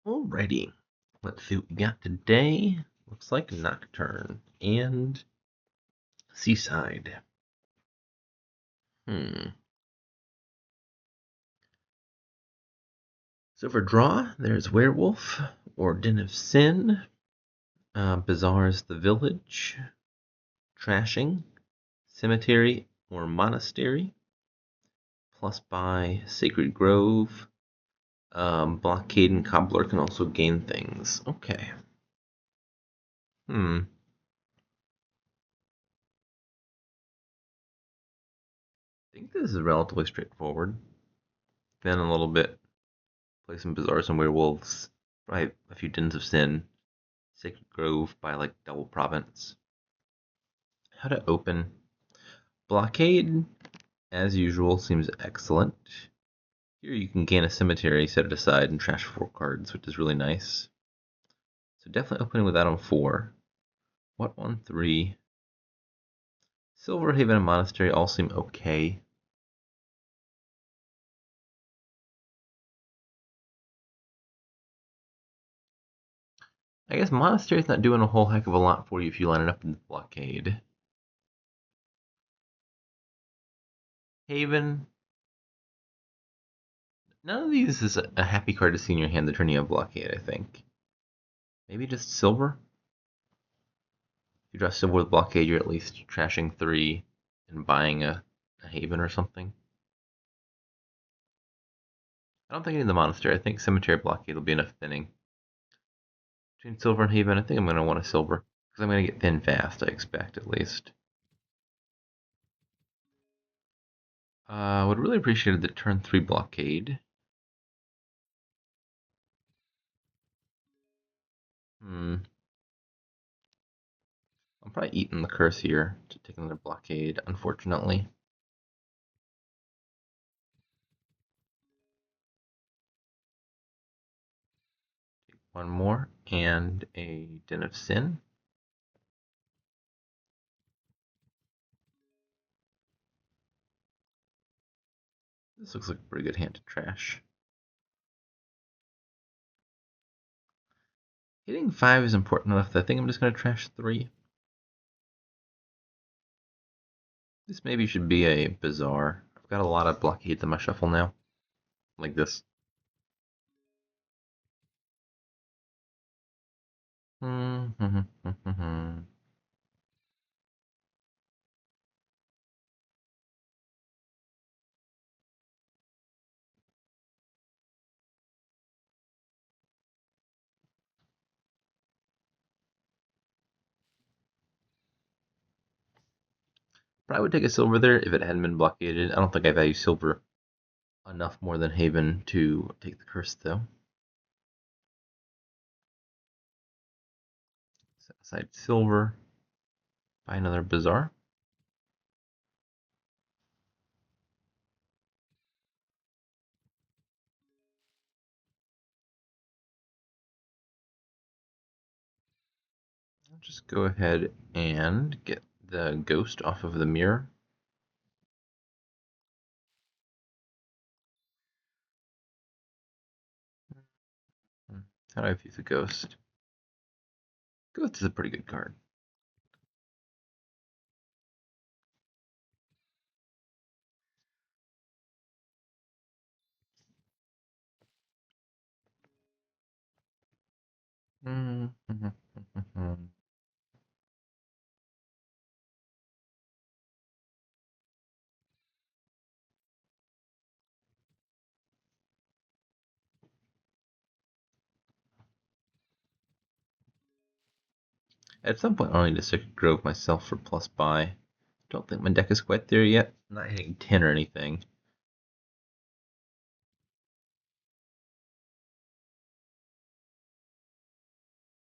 Alrighty, let's see what we got today. Looks like Nocturne and Seaside. So for draw, there's Werewolf or Den of Sin, Bazaar's The Village, Trashing, Cemetery or Monastery, plus by Sacred Grove, Blockade and Cobbler can also gain things. Okay. I think this is relatively straightforward. Then a little bit, play some Bazaars and Werewolves, probably a few Dens of Sin, Sacred Grove by like Double Province. How to open. Blockade, as usual, seems excellent. Here you can gain a cemetery, set it aside, and trash 4 cards, which is really nice. So definitely opening with that on 4. What on 3? Silverhaven and Monastery all seem okay. I guess Monastery's not doing a whole heck of a lot for you if you line it up in the Blockade. Haven. None of these is a happy card to see in your hand that turn you a Blockade, I think. Maybe just Silver? If you draw Silver with Blockade, you're at least trashing 3 and buying a Haven or something. I don't think I need the Monastery. I think Cemetery Blockade will be enough thinning. Between Silver and Haven, I think I'm going to want a Silver. Because I'm going to get thin fast, I expect, at least. Would really appreciate the turn 3 Blockade. I'm probably eating the curse here to take another Blockade, unfortunately. Take one more, and a Den of Sin. This looks like a pretty good hand to trash. Hitting 5 is important enough that I think I'm just going to trash 3. This maybe should be a Bazaar. I've got a lot of Blockades in my shuffle now. Like this. Probably would take a Silver there if it hadn't been blockaded. I don't think I value Silver enough more than Haven to take the curse, though. Set aside Silver. Buy another Bazaar. I'll just go ahead and get the Ghost off of the mirror. How do I view the Ghost? Ghost is a pretty good card. At some point, I'll need to Sacred Grove myself for plus buy. Don't think my deck is quite there yet. I'm not hitting 10 or anything.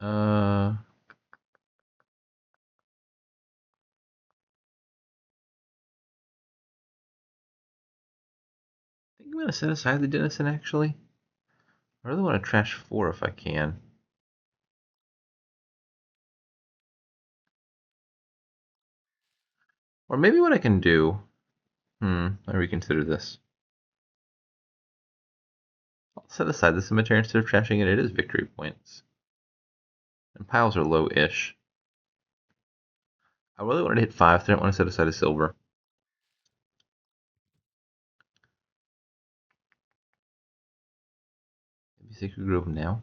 I think I'm going to set aside the Denison, actually. I really want to trash 4 if I can. Or maybe what I can do... I reconsider this. I'll set aside the cemetery instead of trashing it. It is victory points. And piles are low-ish. I really wanted to hit 5, so I didn't want to set aside a silver. Maybe Sacred Grove now.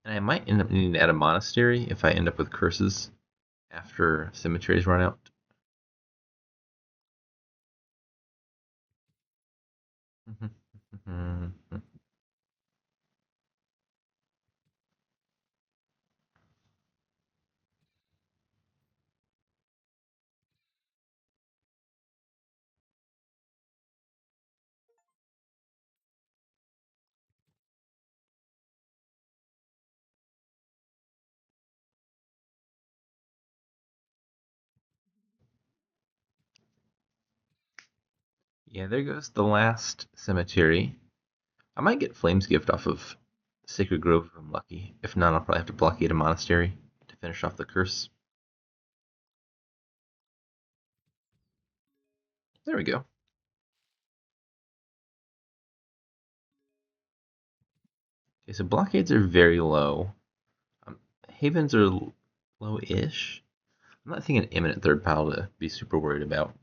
And I might end up needing to add a monastery if I end up with curses after cemeteries run out. Yeah, there goes the last cemetery. I might get Flame's Gift off of Sacred Grove if I'm lucky. If not, I'll probably have to blockade a monastery to finish off the curse. There we go. Okay, so blockades are very low. Havens are low-ish. I'm not thinking imminent third pile to be super worried about.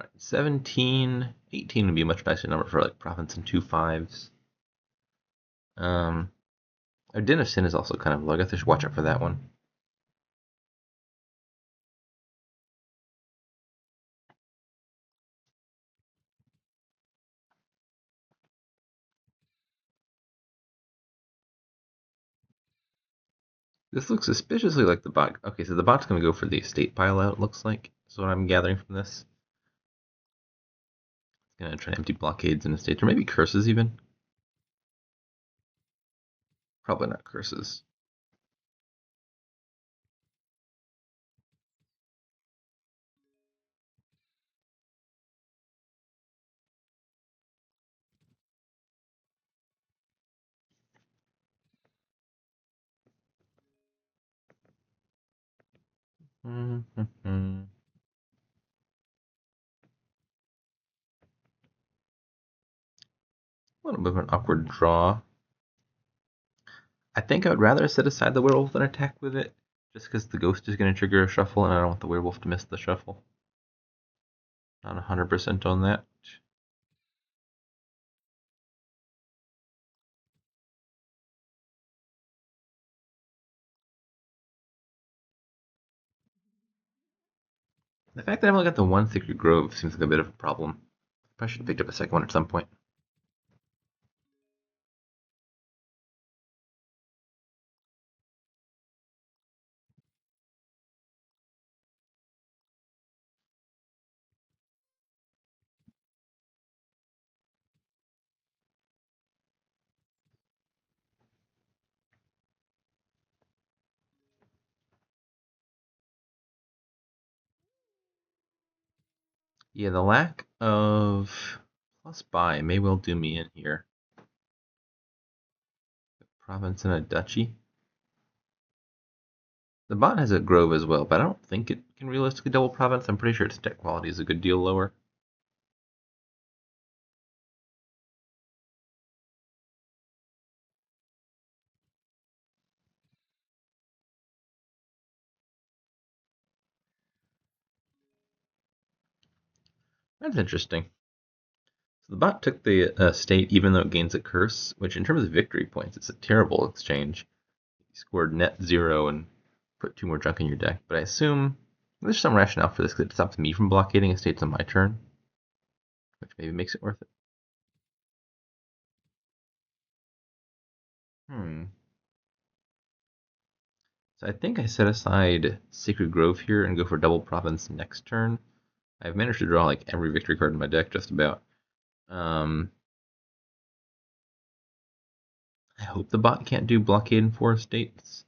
Right, 17, 18 would be a much nicer number for like province and 2 5s. Our Den of Sin is also kind of low. I guess I should watch out for that one. This looks suspiciously like the bot. Okay, so the bot's going to go for the estate pile out, it looks like. That's what I'm gathering from this. It's going to try to empty blockades and estates, or maybe curses even. Probably not curses. A little bit of an awkward draw. I think I would rather set aside the werewolf than attack with it, just because the ghost is going to trigger a shuffle, and I don't want the werewolf to miss the shuffle. Not 100% on that. The fact that I've only got the one Sacred Grove seems like a bit of a problem. Probably should have picked up a second one at some point. Yeah, the lack of plus buy may well do me in here. Province and a duchy. The bot has a grove as well, but I don't think it can realistically double province. I'm pretty sure its deck quality is a good deal lower. That's interesting. So the bot took the state even though it gains a curse, which in terms of victory points, it's a terrible exchange. You scored net 0 and put 2 more junk in your deck, but I assume there's some rationale for this because it stops me from blockading estates on my turn, which maybe makes it worth it. So I think I set aside Sacred Grove here and go for double province next turn. I've managed to draw like every victory card in my deck just about. I hope the bot can't do blockade in 4 states.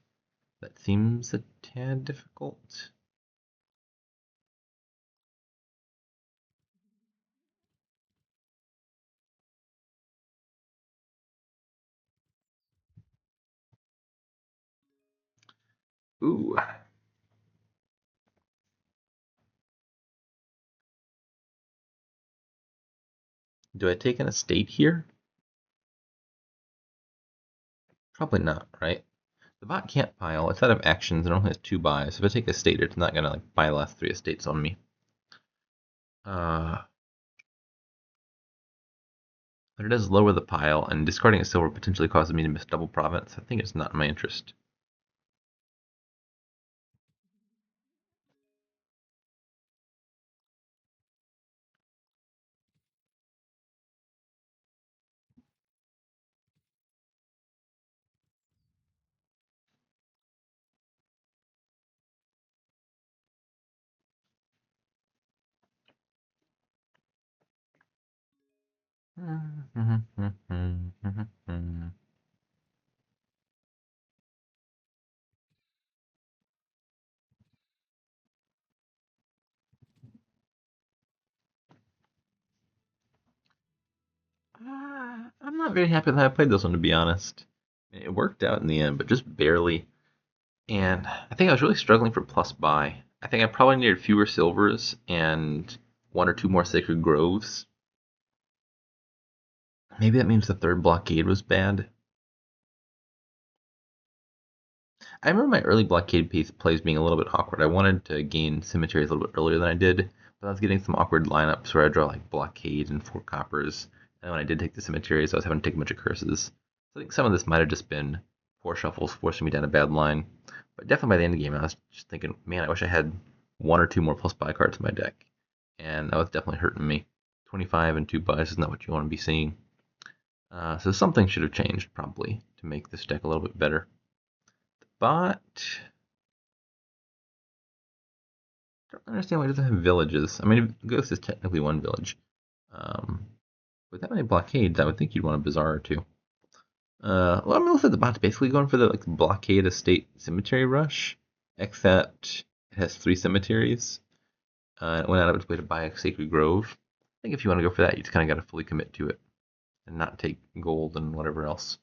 That seems a tad difficult. Ooh. Do I take an estate here? Probably not, right? The bot can't pile. It's out of actions. It only has 2 buys. If I take estate, it's not gonna like buy the last 3 estates on me. But it does lower the pile, and discarding a silver potentially causes me to miss double province. I think it's not in my interest. I'm not very happy that I played this one, to be honest. It worked out in the end, but just barely. And I think I was really struggling for plus buy. I think I probably needed fewer silvers and 1 or 2 more sacred groves. Maybe that means the third blockade was bad. I remember my early blockade plays being a little bit awkward. I wanted to gain cemeteries a little bit earlier than I did, but I was getting some awkward lineups where I draw like blockade and 4 coppers. And when I did take the cemeteries, I was having to take a bunch of curses. So I think some of this might have just been poor shuffles forcing me down a bad line. But definitely by the end of the game, I was just thinking, man, I wish I had 1 or 2 more plus buy cards in my deck. And that was definitely hurting me. 25 and 2 buys is not what you want to be seeing. So something should have changed probably to make this deck a little bit better. But I don't understand why it doesn't have villages. I mean, Ghost is technically 1 village. Um, with that many blockades, I would think you'd want a Bazaar or 2. Well, I mean, looks like the bot's basically going for the like blockade estate cemetery rush, except it has 3 cemeteries. And it went out of its way to buy a sacred grove. I think if you want to go for that, you just kind of got to fully commit to it and not take gold and whatever else.